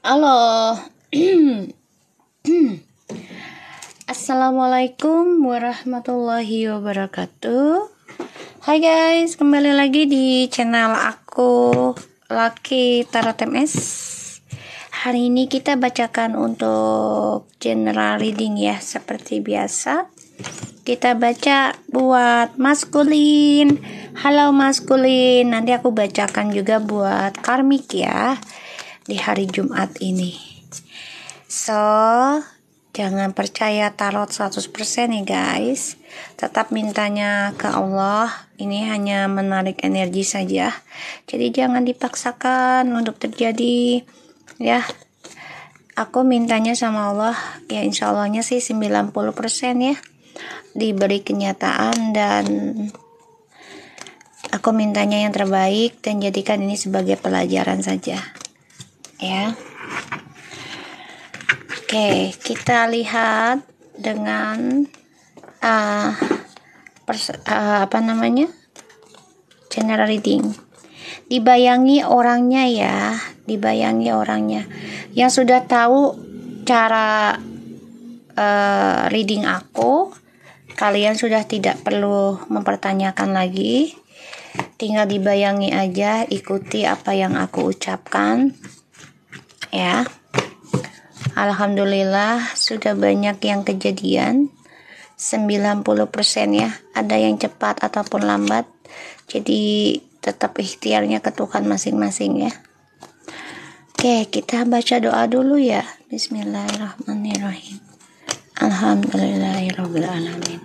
Halo. Assalamualaikum warahmatullahi wabarakatuh. Hai guys, kembali lagi di channel aku, Lucky Tarot MS. Hari ini kita bacakan untuk general reading ya, seperti biasa. Kita baca buat maskulin. Halo maskulin, nanti aku bacakan juga buat karmik ya di hari Jumat ini. So, jangan percaya tarot 100% ya guys. Tetap mintanya ke Allah. Ini hanya menarik energi saja. Jadi jangan dipaksakan untuk terjadi ya. Aku mintanya sama Allah ya, insya Allahnya sih 90% ya diberi kenyataan, dan aku mintanya yang terbaik dan jadikan ini sebagai pelajaran saja ya. Oke, kita lihat dengan general reading. Dibayangi orangnya ya, dibayangi orangnya. Yang sudah tahu cara reading aku, kalian sudah tidak perlu mempertanyakan lagi. Tinggal dibayangi aja, ikuti apa yang aku ucapkan. Ya, alhamdulillah sudah banyak yang kejadian, 90% ya. Ada yang cepat ataupun lambat, jadi tetap ikhtiarnya ke Tuhan masing-masing ya. Oke, kita baca doa dulu ya. Bismillahirrahmanirrahim. Alhamdulillahirabbil alamin.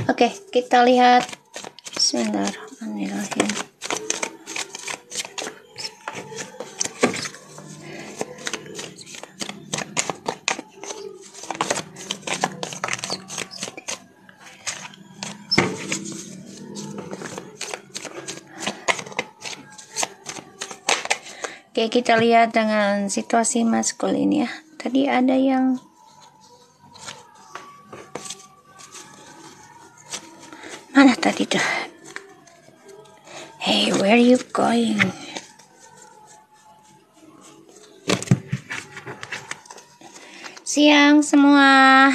Oke, kita lihat. Bismillahirrahmanirrahim. Oke, kita lihat dengan situasi maskulin ya. Tadi ada yang mana tadi tuh? Hey, where are you going? Siang semua.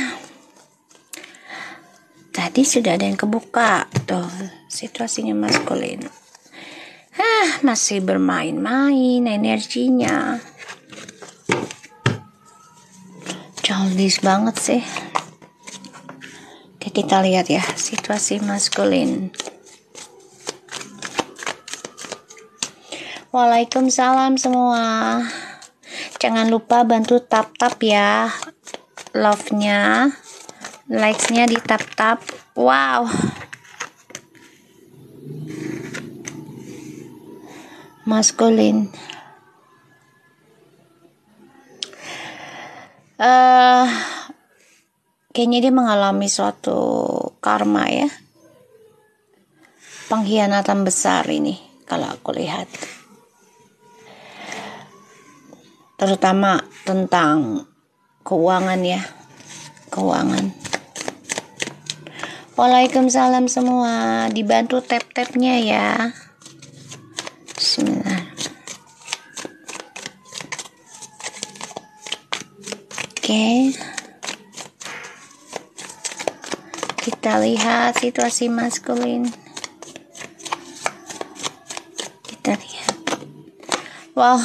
Tadi sudah ada yang kebuka tuh situasinya maskulin. Masih bermain-main energinya. Childish banget sih. Oke, kita lihat ya situasi maskulin. Waalaikumsalam semua. Jangan lupa bantu tap-tap ya. Love-nya, likes-nya di tap-tap. Wow. Maskulin. Kayaknya dia mengalami suatu karma ya. Pengkhianatan besar ini kalau aku lihat. Terutama tentang keuangan ya. Keuangan. Waalaikumsalam semua. Dibantu tap-tapnya ya. Bismillah. Oke. Kita lihat situasi maskulin. Kita lihat. Wow.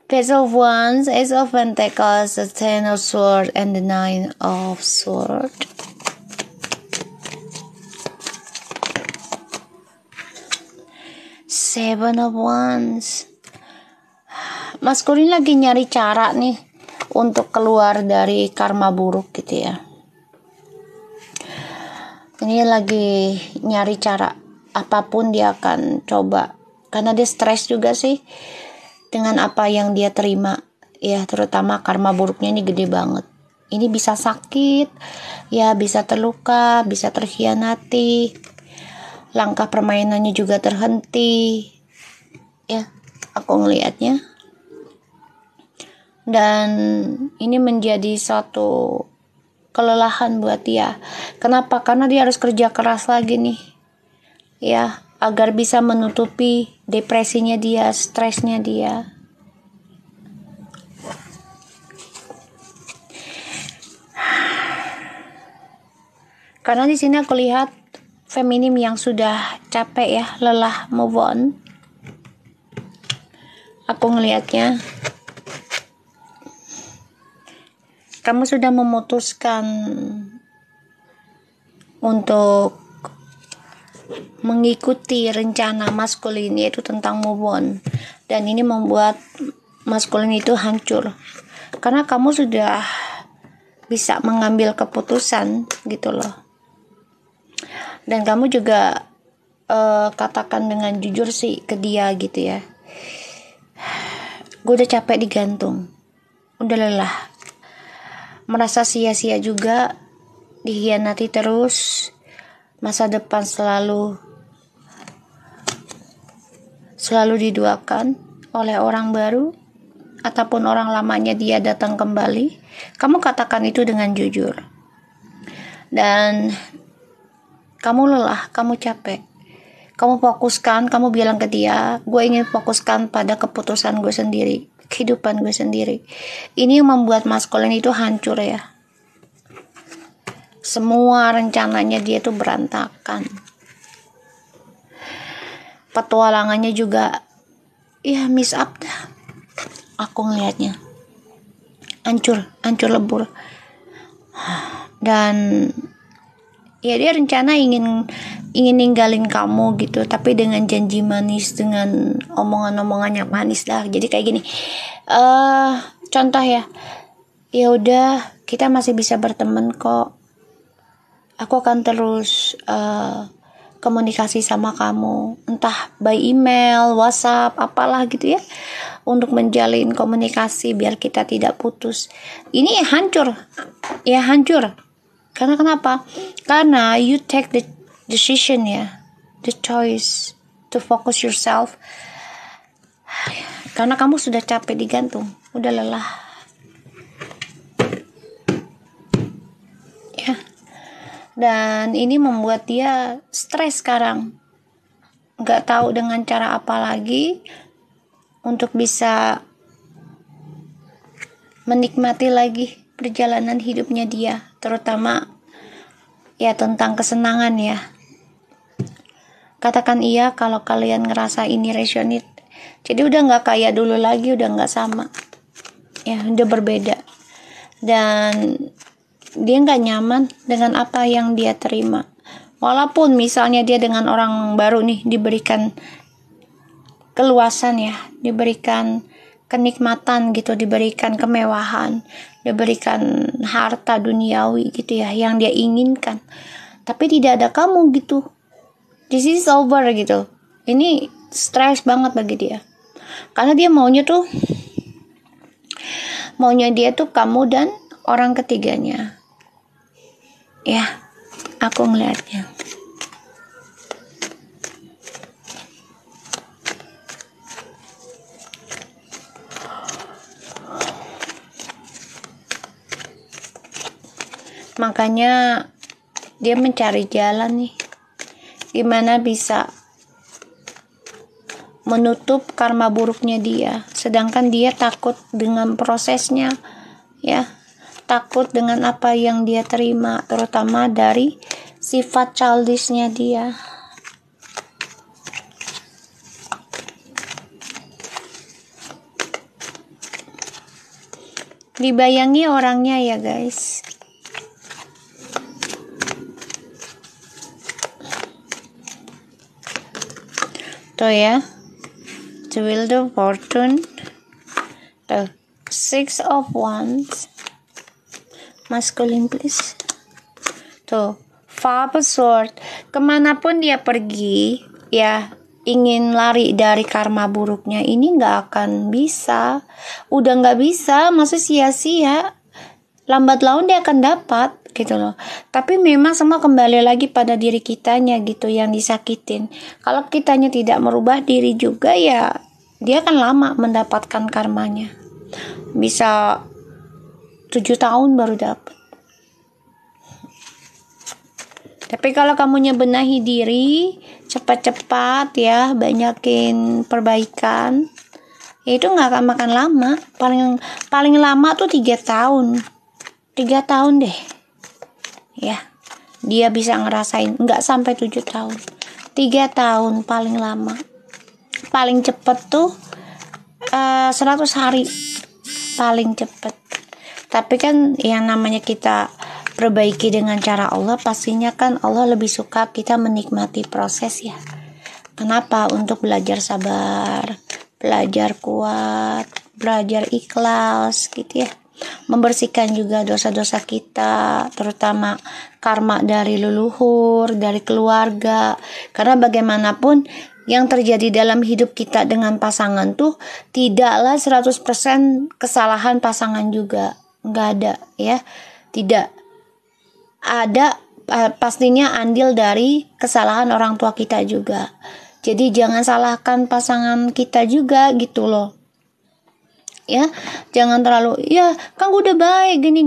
Page of Wands, Ace of Pentacles, the Ten of Swords, and the Nine of Swords. Seven of Wands. Maskulin lagi nyari cara nih untuk keluar dari karma buruk gitu ya. Ini lagi nyari cara, apapun dia akan coba. Karena dia stres juga sih dengan apa yang dia terima. Ya, terutama karma buruknya ini gede banget. Ini bisa sakit, ya bisa terluka, bisa terkhianati. Langkah permainannya juga terhenti. Ya, aku ngelihatnya. dan ini menjadi suatu kelelahan buat dia. Kenapa? Karena dia harus kerja keras lagi nih, ya, agar bisa menutupi depresinya dia, stresnya dia. Karena di sini aku lihat feminim yang sudah capek ya, lelah move on. Aku ngelihatnya kamu sudah memutuskan untuk mengikuti rencana maskulin, yaitu tentang move on, dan ini membuat maskulin itu hancur karena kamu sudah bisa mengambil keputusan gitu loh. Dan kamu juga katakan dengan jujur sih ke dia gitu ya, gue udah capek digantung, udah lelah, merasa sia-sia juga, dikhianati terus, masa depan selalu diduakan oleh orang baru ataupun orang lamanya dia datang kembali. Kamu katakan itu dengan jujur, dan kamu lelah, kamu capek, kamu fokuskan, kamu bilang ke dia, gue ingin fokuskan pada keputusan gue sendiri, kehidupan gue sendiri. Ini yang membuat maskulin itu hancur ya. Semua rencananya dia tuh berantakan. Petualangannya juga ya miss up dah. Aku ngelihatnya hancur lebur. Dan ya dia rencana ingin ninggalin kamu gitu, tapi dengan janji manis, dengan omongan-omongan yang manis dah. Jadi kayak gini, contoh ya udah, kita masih bisa berteman kok, aku akan terus komunikasi sama kamu, entah by email, WhatsApp, apalah gitu ya, untuk menjalin komunikasi biar kita tidak putus. Ini hancur. Karena kenapa? Karena you take the decision ya, the choice to focus yourself. Karena kamu sudah capek digantung, udah lelah. Ya. Dan ini membuat dia stres sekarang. Gak tahu dengan cara apa lagi untuk bisa menikmati lagi perjalanan hidupnya dia, terutama ya tentang kesenangan ya. Katakan iya kalau kalian ngerasa ini resonate. Jadi udah gak kayak dulu lagi, udah gak sama ya, udah berbeda. Dan dia gak nyaman dengan apa yang dia terima. Walaupun misalnya dia dengan orang baru nih diberikan keluasan ya, diberikan kenikmatan gitu, diberikan kemewahan, diberikan harta duniawi gitu ya yang dia inginkan, tapi tidak ada kamu gitu. This is over gitu. Ini stres banget bagi dia, karena dia maunya dia kamu dan orang ketiganya ya. Aku ngeliatnya makanya dia mencari jalan nih, gimana bisa menutup karma buruknya dia, sedangkan dia takut dengan prosesnya ya, takut dengan apa yang dia terima, terutama dari sifat childishnya dia. Dibayangi orangnya ya guys. Tuh ya, the Wheel of Fortune, the Six of Wands, masculine please. Tuh, Five of Swords. Kemanapun dia pergi ya, ingin lari dari karma buruknya ini gak akan bisa. Udah gak bisa, maksud sia-sia. Lambat laun dia akan dapat gitu loh. Tapi memang semua kembali lagi pada diri kitanya gitu yang disakitin. Kalau kitanya tidak merubah diri juga ya, dia akan lama mendapatkan karmanya. bisa 7 tahun baru dapat. Tapi kalau kamunya benahi diri cepat-cepat ya, banyakin perbaikan, itu nggak akan makan lama. Paling lama tuh 3 tahun 3 tahun deh ya, dia bisa ngerasain. Nggak sampai 7 tahun, 3 tahun paling lama. Paling cepet tuh 100 hari paling cepet. Tapi kan yang namanya kita perbaiki dengan cara Allah, pastinya kan Allah lebih suka kita menikmati proses ya. Kenapa? Untuk belajar sabar, belajar kuat, belajar ikhlas gitu ya. Membersihkan juga dosa-dosa kita, terutama karma dari leluhur, dari keluarga. Karena bagaimanapun yang terjadi dalam hidup kita dengan pasangan tuh tidaklah 100% kesalahan pasangan juga. Nggak ada ya. Tidak ada pastinya andil dari kesalahan orang tua kita juga. Jadi jangan salahkan pasangan kita juga gitu loh. Ya, jangan terlalu ya kan gue udah baik gini.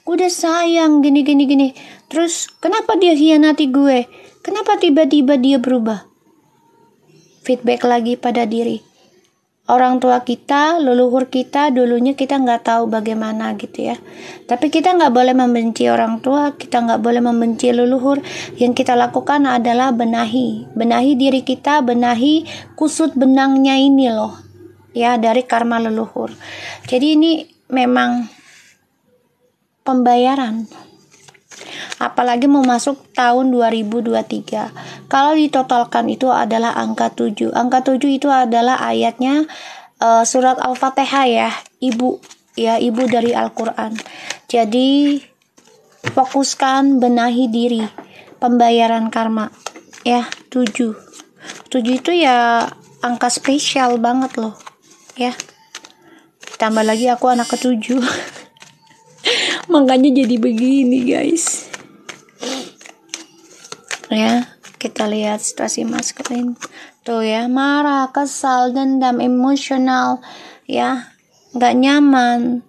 Gue udah sayang gini. Terus kenapa dia hianati gue? Kenapa tiba-tiba dia berubah? Feedback lagi pada diri. Orang tua kita, leluhur kita, dulunya kita nggak tahu bagaimana gitu ya. Tapi kita nggak boleh membenci orang tua, kita nggak boleh membenci leluhur. Yang kita lakukan adalah benahi diri kita, benahi kusut benangnya ini loh, ya, dari karma leluhur. Jadi ini memang pembayaran. Apalagi mau masuk tahun 2023. Kalau ditotalkan itu adalah angka 7. Angka 7 itu adalah ayatnya surat Al-Fatihah ya, ibu dari Al-Quran. Jadi fokuskan benahi diri, pembayaran karma ya. 7 itu ya angka spesial banget loh ya. Tambah lagi aku anak ke-7. Makanya jadi begini guys ya. Kita lihat situasi Mas Kevin tuh ya, marah, kesal, dendam, emosional ya, nggak nyaman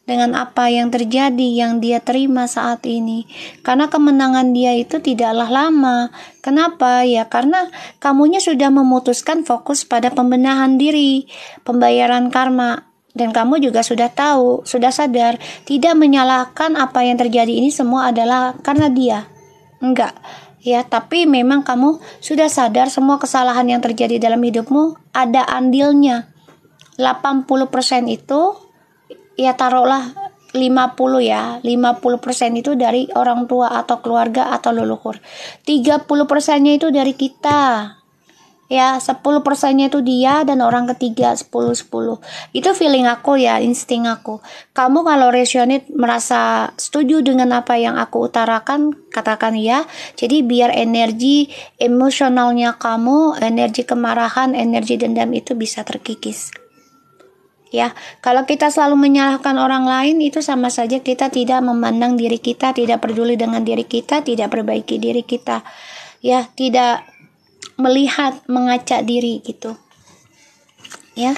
dengan apa yang terjadi, yang dia terima saat ini. Karena kemenangan dia itu tidaklah lama. Kenapa? Ya karena kamunya sudah memutuskan fokus pada pembenahan diri, pembayaran karma. Dan kamu juga sudah tahu, sudah sadar, tidak menyalahkan apa yang terjadi ini semua adalah karena dia. Enggak ya, tapi memang kamu sudah sadar semua kesalahan yang terjadi dalam hidupmu ada andilnya. 80% itu ya taruhlah 50 ya, 50% itu dari orang tua atau keluarga atau leluhur. 30%-nya itu dari kita. Ya, 10%-nya itu dia dan orang ketiga 10. Itu feeling aku ya, insting aku. Kamu kalau resonate merasa setuju dengan apa yang aku utarakan, katakan ya. Jadi biar energi emosionalnya kamu, energi kemarahan, energi dendam itu bisa terkikis. Ya, kalau kita selalu menyalahkan orang lain itu sama saja kita tidak memandang diri kita, tidak peduli dengan diri kita, tidak perbaiki diri kita. Ya, tidak melihat, mengaca diri gitu ya.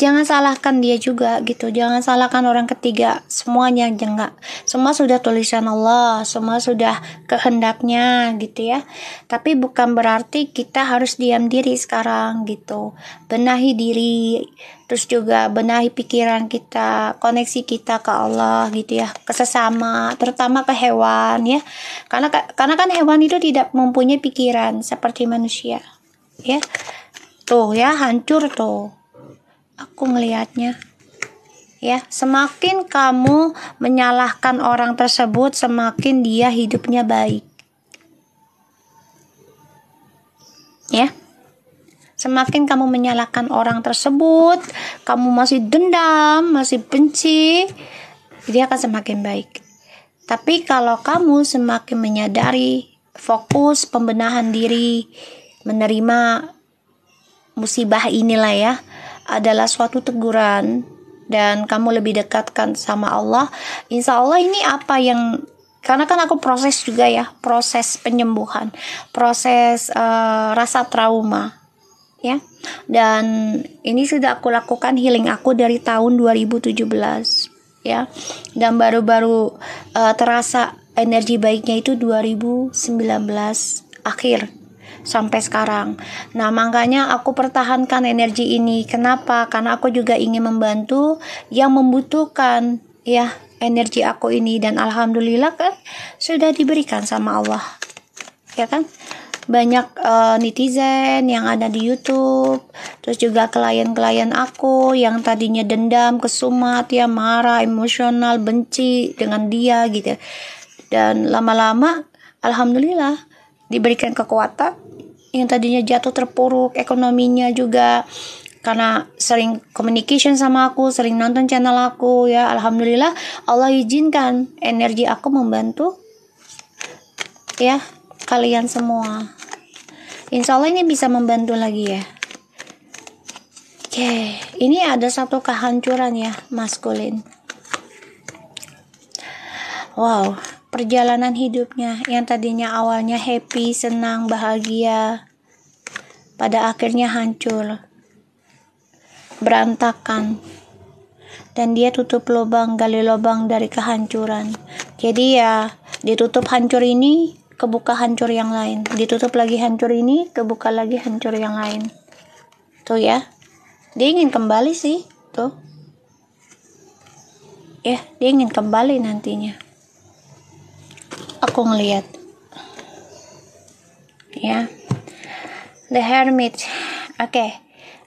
Jangan salahkan dia juga gitu, jangan salahkan orang ketiga, semuanya jangan. Semua sudah tulisan Allah, semua sudah kehendaknya gitu ya. Tapi bukan berarti kita harus diam diri sekarang gitu. Benahi diri, terus juga benahi pikiran kita, koneksi kita ke Allah gitu ya, ke sesama, terutama ke hewan ya. Karena kan hewan itu tidak mempunyai pikiran seperti manusia ya. Tuh ya, hancur tuh aku ngelihatnya ya. Semakin kamu menyalahkan orang tersebut, semakin dia hidupnya baik ya. Semakin kamu menyalahkan orang tersebut, kamu masih dendam, masih benci, dia akan semakin baik. Tapi kalau kamu semakin menyadari, fokus pembenahan diri, menerima musibah inilah ya, adalah suatu teguran, dan kamu lebih dekatkan sama Allah, insya Allah ini apa yang, karena kan aku proses juga ya, proses penyembuhan, proses rasa trauma ya. Dan ini sudah aku lakukan healing aku dari tahun 2017 ya. Dan baru-baru terasa energi baiknya itu 2019 akhir sampai sekarang. Nah, makanya aku pertahankan energi ini. Kenapa? Karena aku juga ingin membantu yang membutuhkan ya energi aku ini, dan alhamdulillah kan sudah diberikan sama Allah. Ya kan? Banyak netizen yang ada di YouTube, terus juga klien-klien aku yang tadinya dendam, kesumat, ya marah, emosional, benci dengan dia gitu. Dan lama-lama alhamdulillah diberikan kekuatan, yang tadinya jatuh terpuruk ekonominya juga karena sering communication sama aku, sering nonton channel aku ya. Alhamdulillah Allah izinkan energi aku membantu ya kalian semua. Insya Allah ini bisa membantu lagi ya. Oke, ini ada satu kehancuran ya maskulin. Wow, perjalanan hidupnya yang tadinya awalnya happy, senang, bahagia, pada akhirnya hancur, berantakan, dan dia tutup lubang, gali lubang dari kehancuran. Jadi ya ditutup hancur ini, kebuka hancur yang lain, ditutup lagi hancur ini, kebuka lagi hancur yang lain. Tuh ya, dia ingin kembali sih, tuh ya, dia ingin kembali nantinya. Aku ngelihat ya, The Hermit. Oke,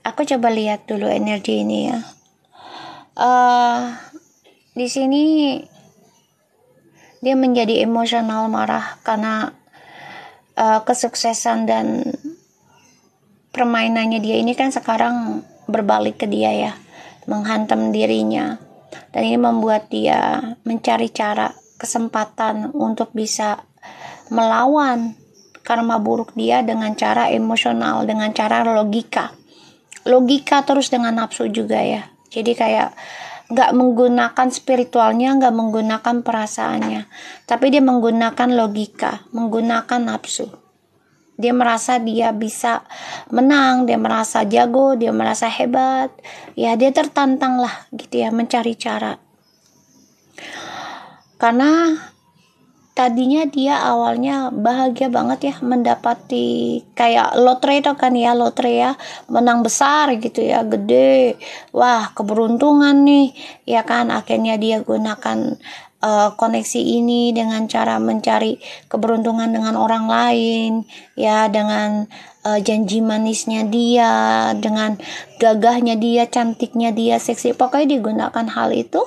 aku coba lihat dulu energi ini ya. Di sini dia menjadi emosional, marah karena kesuksesan dan permainannya dia ini kan sekarang berbalik ke dia ya, menghantam dirinya, dan ini membuat dia mencari cara, kesempatan untuk bisa melawan karma buruk dia dengan cara emosional, dengan cara logika terus dengan nafsu juga ya. Jadi kayak nggak menggunakan spiritualnya, nggak menggunakan perasaannya, tapi dia menggunakan logika, menggunakan nafsu. Dia merasa dia bisa menang, dia merasa jago, dia merasa hebat ya. Dia tertantang lah gitu ya, mencari cara. Karena tadinya dia awalnya bahagia banget ya, mendapati kayak lotre itu kan ya, lotre ya, menang besar gitu ya, gede, wah keberuntungan nih ya kan. Akhirnya dia gunakan koneksi ini dengan cara mencari keberuntungan dengan orang lain ya, dengan janji manisnya dia, dengan gagahnya dia, cantiknya dia, seksi. Pokoknya digunakan hal itu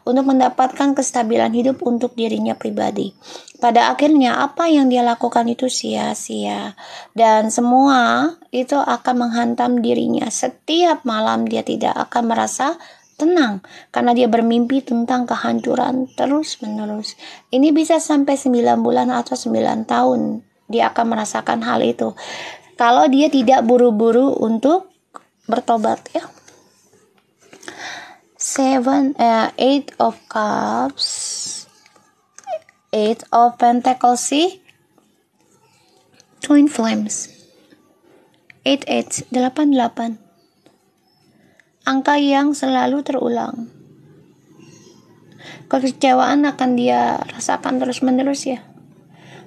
untuk mendapatkan kestabilan hidup untuk dirinya pribadi. Pada akhirnya apa yang dia lakukan itu sia-sia, dan semua itu akan menghantam dirinya. Setiap malam dia tidak akan merasa tenang karena dia bermimpi tentang kehancuran terus menerus. Ini bisa sampai 9 bulan atau 9 tahun dia akan merasakan hal itu kalau dia tidak buru-buru untuk bertobat ya. Eight of Cups, Eight of Pentacles, Twin Flames, 88. Angka yang selalu terulang. Kekecewaan akan dia rasakan terus-menerus ya.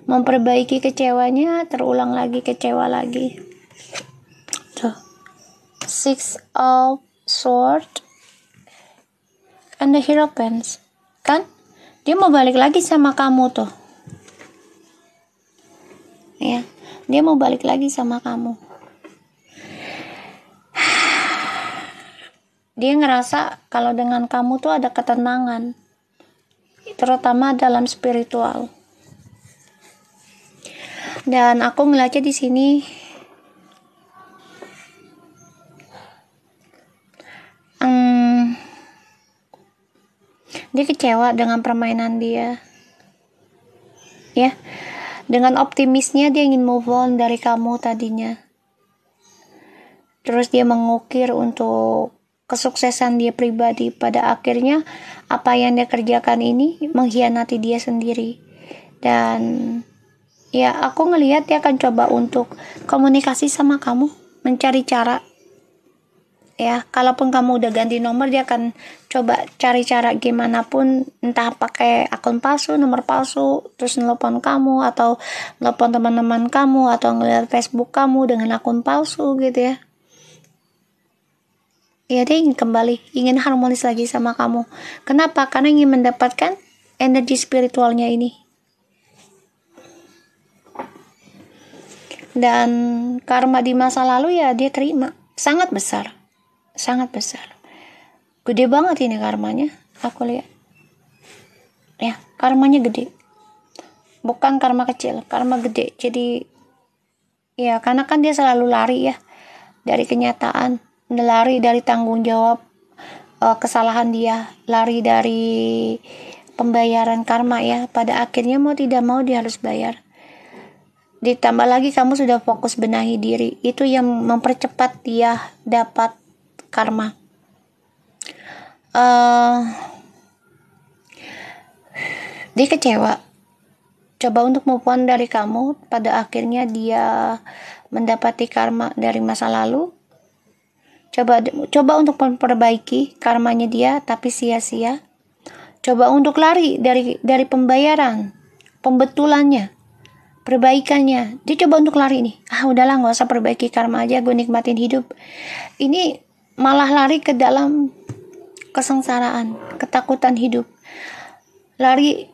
Memperbaiki kecewanya, terulang lagi, kecewa lagi. Tuh. Six of Swords and the Hierophant. Kan? Dia mau balik lagi sama kamu tuh. Ya, dia mau balik lagi sama kamu. Dia ngerasa kalau dengan kamu tuh ada ketenangan, terutama dalam spiritual. Dan aku ngeliatnya di sini dia kecewa dengan permainan dia. Ya, dengan optimisnya dia ingin move on dari kamu tadinya. Terus dia mengukir untuk kesuksesan dia pribadi. Pada akhirnya apa yang dia kerjakan ini mengkhianati dia sendiri. Dan ya aku ngelihat dia akan coba untuk komunikasi sama kamu mencari cara. Ya, kalaupun kamu udah ganti nomor, dia akan coba cari cara gimana pun, entah pakai akun palsu, nomor palsu, terus nelpon kamu atau nelpon teman-teman kamu atau ngeliat Facebook kamu dengan akun palsu gitu ya. Ya, dia ingin kembali, ingin harmonis lagi sama kamu. Kenapa? Karena ingin mendapatkan energi spiritualnya ini. Dan karma di masa lalu ya dia terima, sangat besar. Sangat besar, gede banget ini karmanya. Aku lihat ya, karmanya gede, bukan karma kecil, karma gede. Jadi ya, karena kan dia selalu lari ya dari kenyataan, lari dari tanggung jawab kesalahan dia, lari dari pembayaran karma ya. Pada akhirnya mau tidak mau dia harus bayar. Ditambah lagi kamu sudah fokus benahi diri, itu yang mempercepat dia dapat karma. Dia kecewa, coba untuk move on dari kamu. Pada akhirnya dia mendapati karma dari masa lalu. Coba untuk memperbaiki karmanya dia, tapi sia-sia. Coba untuk lari dari pembayaran, pembetulannya, perbaikannya. Dia coba untuk lari nih. Udahlah, nggak usah perbaiki karma aja, gue nikmatin hidup. Ini malah lari ke dalam kesengsaraan, ketakutan hidup, lari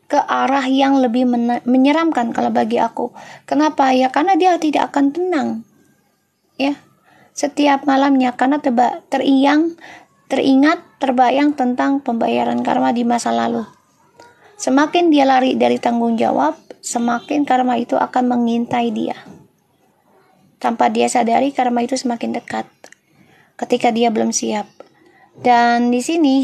ke arah yang lebih menyeramkan kalau bagi aku. Kenapa? Ya karena dia tidak akan tenang ya setiap malamnya, karena terbayang tentang pembayaran karma di masa lalu. Semakin dia lari dari tanggung jawab, semakin karma itu akan mengintai dia. Tanpa dia sadari, karma itu semakin dekat ketika dia belum siap. Dan di sini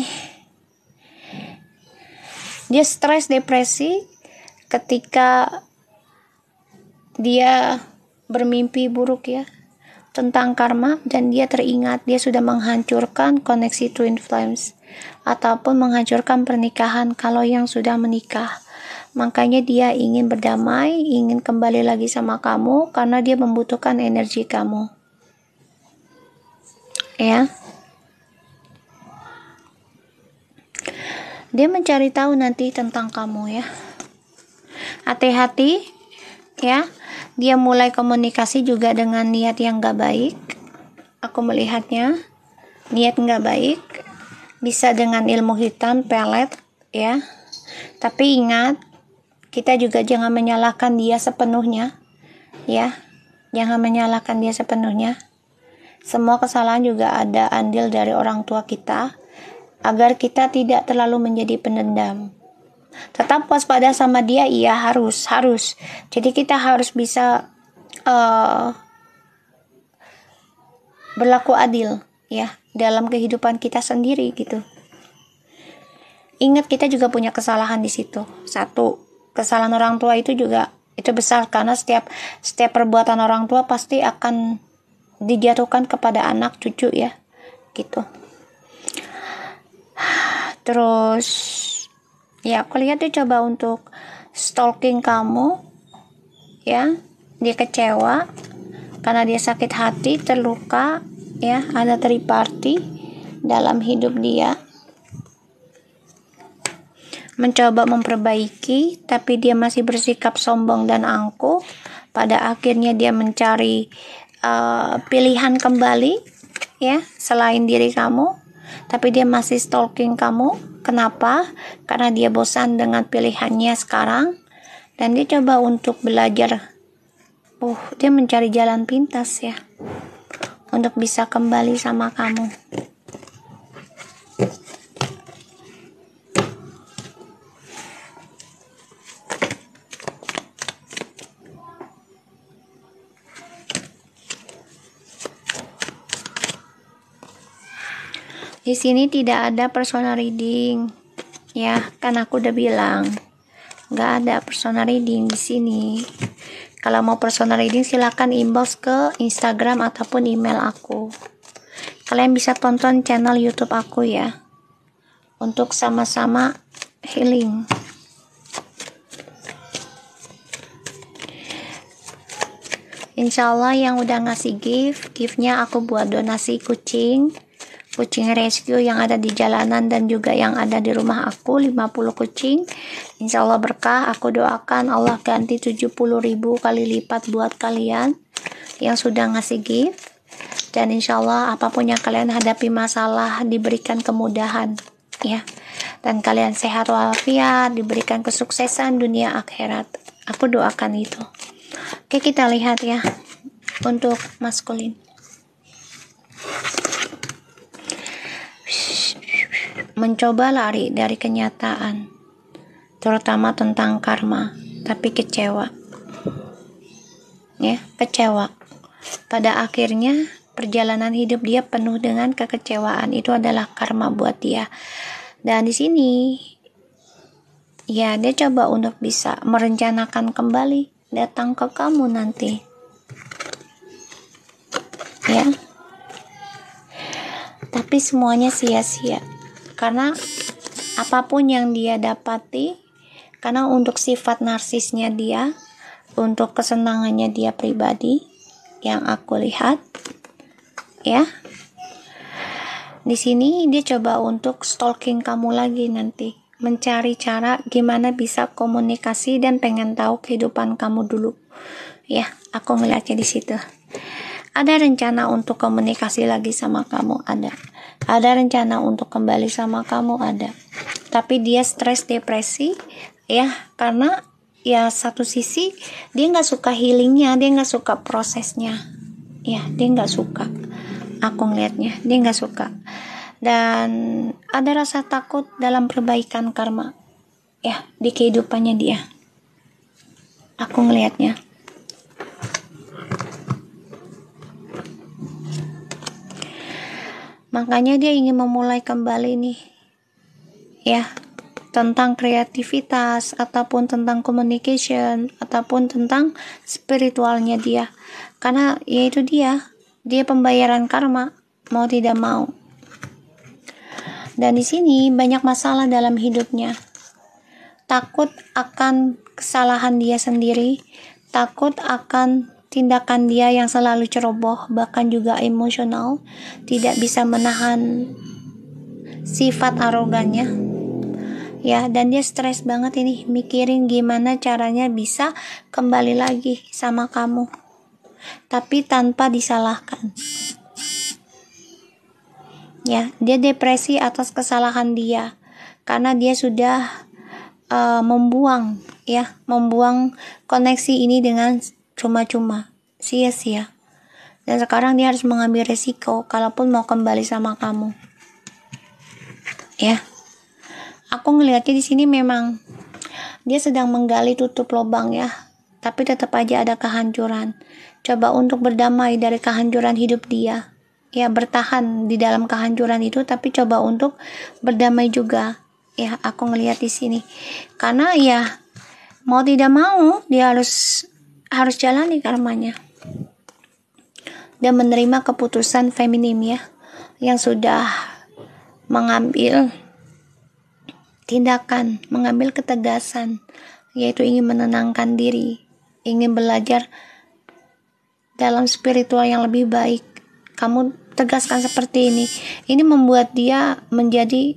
dia stres, depresi ketika dia bermimpi buruk ya tentang karma, dan dia teringat dia sudah menghancurkan koneksi twin flames ataupun menghancurkan pernikahan kalau yang sudah menikah. Makanya dia ingin berdamai, ingin kembali lagi sama kamu karena dia membutuhkan energi kamu. Ya. Dia mencari tahu nanti tentang kamu ya. Hati-hati ya. Dia mulai komunikasi juga dengan niat yang gak baik. Aku melihatnya niat gak baik. Bisa dengan ilmu hitam, pelet ya. Tapi ingat, kita juga jangan menyalahkan dia sepenuhnya ya. Jangan menyalahkan dia sepenuhnya. Semua kesalahan juga ada andil dari orang tua kita, agar kita tidak terlalu menjadi pendendam. Tetap waspada sama dia, iya harus. Jadi kita harus bisa berlaku adil ya dalam kehidupan kita sendiri gitu. Ingat, kita juga punya kesalahan di situ. Satu, kesalahan orang tua itu juga itu besar, karena setiap perbuatan orang tua pasti akan dijatuhkan kepada anak cucu ya gitu. Terus ya, aku lihat dia coba untuk stalking kamu ya. Dia kecewa karena dia sakit hati, terluka ya. Ada third party dalam hidup dia, mencoba memperbaiki, tapi dia masih bersikap sombong dan angkuh. Pada akhirnya dia mencari pilihan kembali ya selain diri kamu, tapi dia masih stalking kamu. Kenapa? Karena dia bosan dengan pilihannya sekarang, dan dia coba untuk belajar. Dia mencari jalan pintas ya untuk bisa kembali sama kamu. Di sini tidak ada personal reading ya, kan aku udah bilang nggak ada personal reading di sini. Kalau mau personal reading silakan inbox ke Instagram ataupun email aku. Kalian bisa tonton channel YouTube aku ya untuk sama-sama healing. Insya Allah yang udah ngasih giftnya aku buat donasi kucing rescue yang ada di jalanan dan juga yang ada di rumah aku, 50 kucing. Insya Allah berkah. Aku doakan Allah ganti 70.000 kali lipat buat kalian yang sudah ngasih gift. Dan insya Allah apapun yang kalian hadapi masalah diberikan kemudahan ya. Dan kalian sehat walafiat, diberikan kesuksesan dunia akhirat. Aku doakan itu. Oke, kita lihat ya untuk maskulin. Mencoba lari dari kenyataan, terutama tentang karma, tapi kecewa. Ya, kecewa. Pada akhirnya perjalanan hidup dia penuh dengan kekecewaan. Itu adalah karma buat dia. Dan di sini ya dia coba untuk bisa merencanakan kembali datang ke kamu nanti. Ya. Tapi semuanya sia-sia. Karena apapun yang dia dapati, karena untuk sifat narsisnya dia, untuk kesenangannya dia pribadi, yang aku lihat, ya, di sini dia coba untuk stalking kamu lagi nanti, mencari cara gimana bisa komunikasi dan pengen tahu kehidupan kamu dulu, ya, aku ngeliatnya di situ. Ada rencana untuk komunikasi lagi sama kamu, ada rencana untuk kembali sama kamu, ada. Tapi dia stres depresi ya, karena ya satu sisi dia nggak suka healingnya, dia nggak suka prosesnya ya, dia nggak suka. Aku ngeliatnya dia nggak suka. Dan ada rasa takut dalam perbaikan karma ya di kehidupannya dia. Aku ngeliatnya. Makanya dia ingin memulai kembali nih ya, tentang kreativitas ataupun tentang communication ataupun tentang spiritualnya dia. Karena yaitu dia pembayaran karma mau tidak mau. Dan di sini banyak masalah dalam hidupnya. Takut akan kesalahan dia sendiri, takut akan tindakan dia yang selalu ceroboh, bahkan juga emosional, tidak bisa menahan sifat arogannya ya. Dan dia stres banget ini, mikirin gimana caranya bisa kembali lagi sama kamu, tapi tanpa disalahkan ya. Dia depresi atas kesalahan dia, karena dia sudah membuang koneksi ini dengan cuma-cuma, sia-sia. Dan sekarang dia harus mengambil resiko kalaupun mau kembali sama kamu. Ya. Aku ngelihatnya di sini memang dia sedang menggali tutup lubang ya, tapi tetap aja ada kehancuran. Coba untuk berdamai dari kehancuran hidup dia. Ya, bertahan di dalam kehancuran itu, tapi coba untuk berdamai juga. Ya, aku ngelihat di sini. Karena ya mau tidak mau dia harus jalani karmanya dan menerima keputusan feminim ya, yang sudah mengambil tindakan, mengambil ketegasan, yaitu ingin menenangkan diri, ingin belajar dalam spiritual yang lebih baik. Kamu tegaskan seperti ini membuat dia menjadi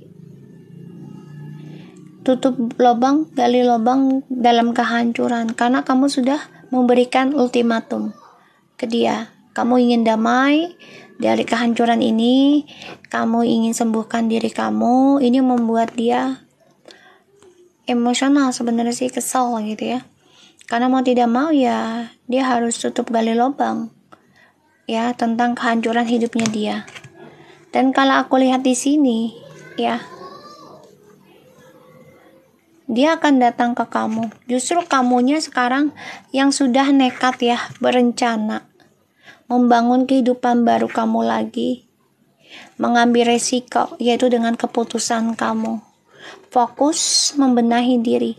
tutup lubang, gali lubang dalam kehancuran, karena kamu sudah memberikan ultimatum ke dia. Kamu ingin damai dari kehancuran ini, kamu ingin sembuhkan diri kamu. Ini membuat dia emosional sebenarnya sih, kesal gitu ya. Karena mau tidak mau ya dia harus tutup gali lubang ya tentang kehancuran hidupnya dia. Dan kalau aku lihat di sini ya, dia akan datang ke kamu. Justru kamunya sekarang yang sudah nekat ya, berencana membangun kehidupan baru kamu lagi, mengambil resiko yaitu dengan keputusan kamu, fokus membenahi diri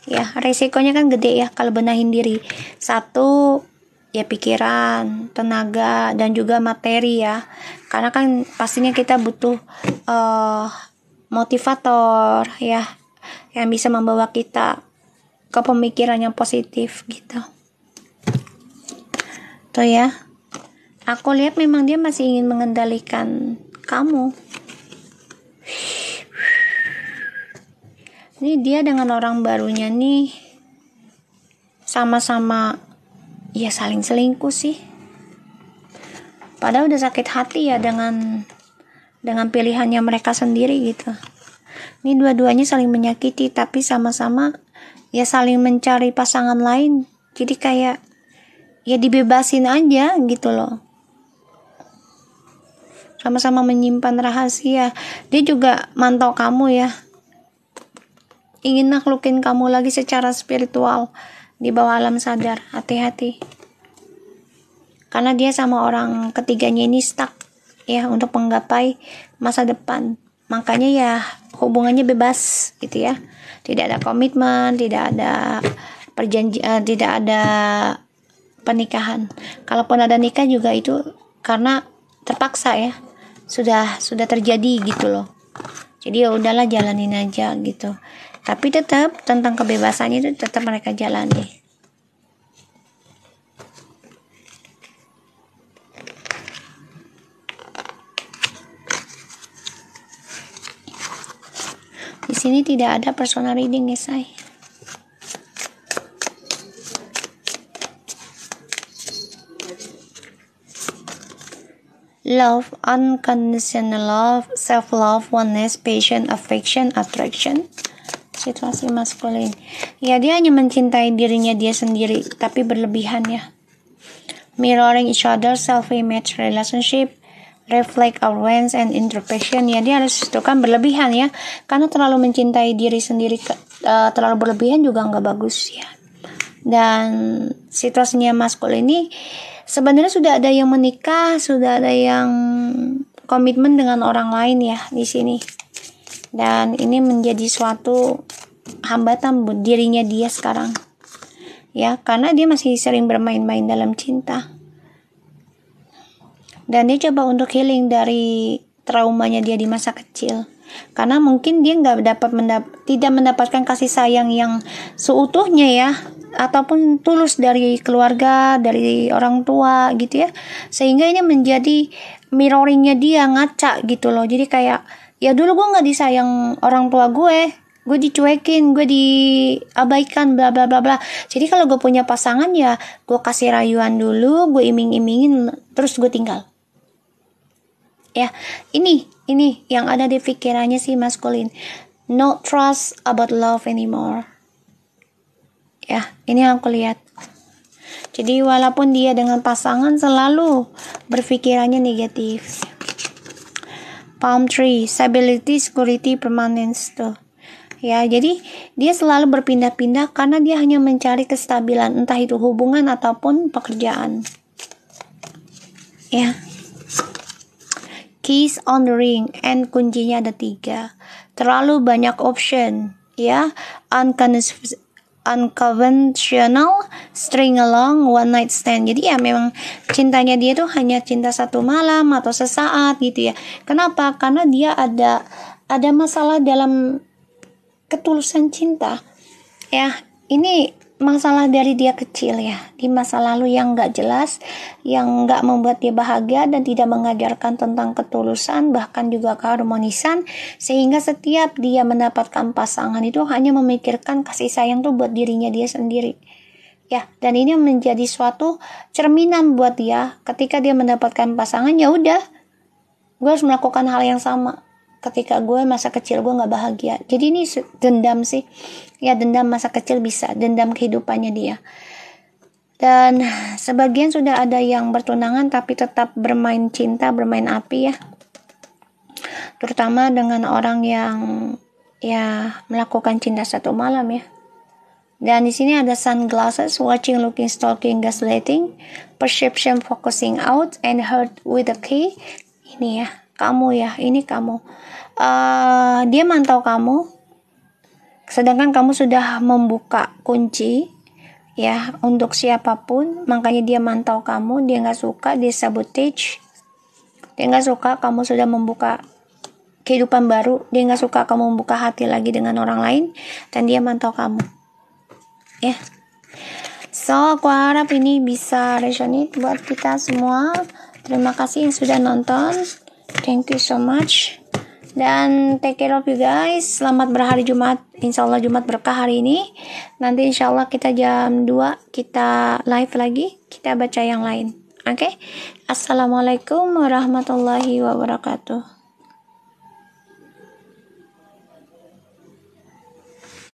ya. Resikonya kan gede ya kalau benahin diri. Satu ya, pikiran, tenaga, dan juga materi ya, karena kan pastinya kita butuh motivator ya, yang bisa membawa kita ke pemikiran yang positif gitu. Tuh ya, aku lihat memang dia masih ingin mengendalikan kamu. Ini dia dengan orang barunya nih sama-sama ya saling selingkuh sih. Padahal udah sakit hati ya dengan pilihannya mereka sendiri gitu. Ini dua-duanya saling menyakiti tapi sama-sama ya saling mencari pasangan lain. Jadi kayak ya dibebasin aja gitu loh. Sama-sama menyimpan rahasia. Dia juga mantau kamu ya. Ingin naklukin kamu lagi secara spiritual di bawah alam sadar. Hati-hati. Karena dia sama orang ketiganya ini stuck ya untuk menggapai masa depan. Makanya ya hubungannya bebas gitu ya. Tidak ada komitmen, tidak ada perjanjian, tidak ada pernikahan. Kalaupun ada nikah juga itu karena terpaksa ya. Sudah terjadi gitu loh. Jadi ya udahlah jalanin aja gitu. Tapi tetap tentang kebebasannya itu tetap mereka jalani. Di sini tidak ada personal reading ya, say. Love, unconditional love, self-love, oneness, passion, affection, attraction. Situasi maskulin. Ya dia hanya mencintai dirinya dia sendiri, tapi berlebihan ya. Mirroring each other, self-image relationship, reflect awareness and introspection. Ya dia harus itu kan berlebihan ya. Karena terlalu mencintai diri sendiri, terlalu berlebihan juga nggak bagus ya. Dan situasinya maskulin ini sebenarnya sudah ada yang menikah, sudah ada yang komitmen dengan orang lain ya di sini. Dan ini menjadi suatu hambatan buat dirinya dia sekarang. Ya, karena dia masih sering bermain-main dalam cinta. Dan dia coba untuk healing dari traumanya dia di masa kecil. Karena mungkin dia tidak mendapatkan kasih sayang yang seutuhnya ya, ataupun tulus dari keluarga, dari orang tua gitu ya. Sehingga ini menjadi mirroringnya dia, ngaca gitu loh. Jadi kayak ya dulu gue gak disayang orang tua gue dicuekin, gue diabaikan, bla bla bla bla. Jadi kalau gue punya pasangan ya gue kasih rayuan dulu, gue iming-imingin, terus gue tinggal. Ya, ini yang ada di pikirannya si maskulin. No trust about love anymore. Ya, ini yang aku lihat. Jadi walaupun dia dengan pasangan selalu berpikirannya negatif. Palm tree, stability, security, permanence tuh. Ya, jadi dia selalu berpindah-pindah karena dia hanya mencari kestabilan, entah itu hubungan ataupun pekerjaan. Ya. Keys on the ring, and kuncinya ada 3. Terlalu banyak option, ya. Unconventional, string along, one night stand. Jadi ya memang cintanya dia tuh hanya cinta satu malam atau sesaat gitu ya. Kenapa? Karena dia ada masalah dalam ketulusan cinta. Ya, ini masalah dari dia kecil ya, di masa lalu yang gak jelas, yang gak membuat dia bahagia dan tidak mengajarkan tentang ketulusan, bahkan juga keharmonisan, sehingga setiap dia mendapatkan pasangan itu hanya memikirkan kasih sayang tuh buat dirinya dia sendiri. Ya, dan ini menjadi suatu cerminan buat dia ketika dia mendapatkan pasangan, ya udah, gue harus melakukan hal yang sama. Ketika gue masa kecil gue gak bahagia. Jadi ini dendam sih. Ya dendam masa kecil bisa. Dendam kehidupannya dia. Dan sebagian sudah ada yang bertunangan tapi tetap bermain cinta, bermain api ya. Terutama dengan orang yang ya melakukan cinta satu malam ya. Dan di sini ada sunglasses, watching, looking, stalking, gaslighting, perception, focusing out, and hurt with a key. Ini ya. Kamu ya, ini kamu. Dia mantau kamu, sedangkan kamu sudah membuka kunci ya untuk siapapun. Makanya dia mantau kamu, dia nggak suka, dia sabotage, dia nggak suka kamu sudah membuka kehidupan baru, dia nggak suka kamu membuka hati lagi dengan orang lain, dan dia mantau kamu. Ya, So, aku harap ini bisa resonate buat kita semua. Terima kasih yang sudah nonton. Thank you so much. Dan take care of you guys. Selamat berhari Jumat. Insya Allah Jumat berkah hari ini. Nanti insya Allah kita jam 2 kita live lagi. Kita baca yang lain. Oke? Assalamualaikum warahmatullahi wabarakatuh.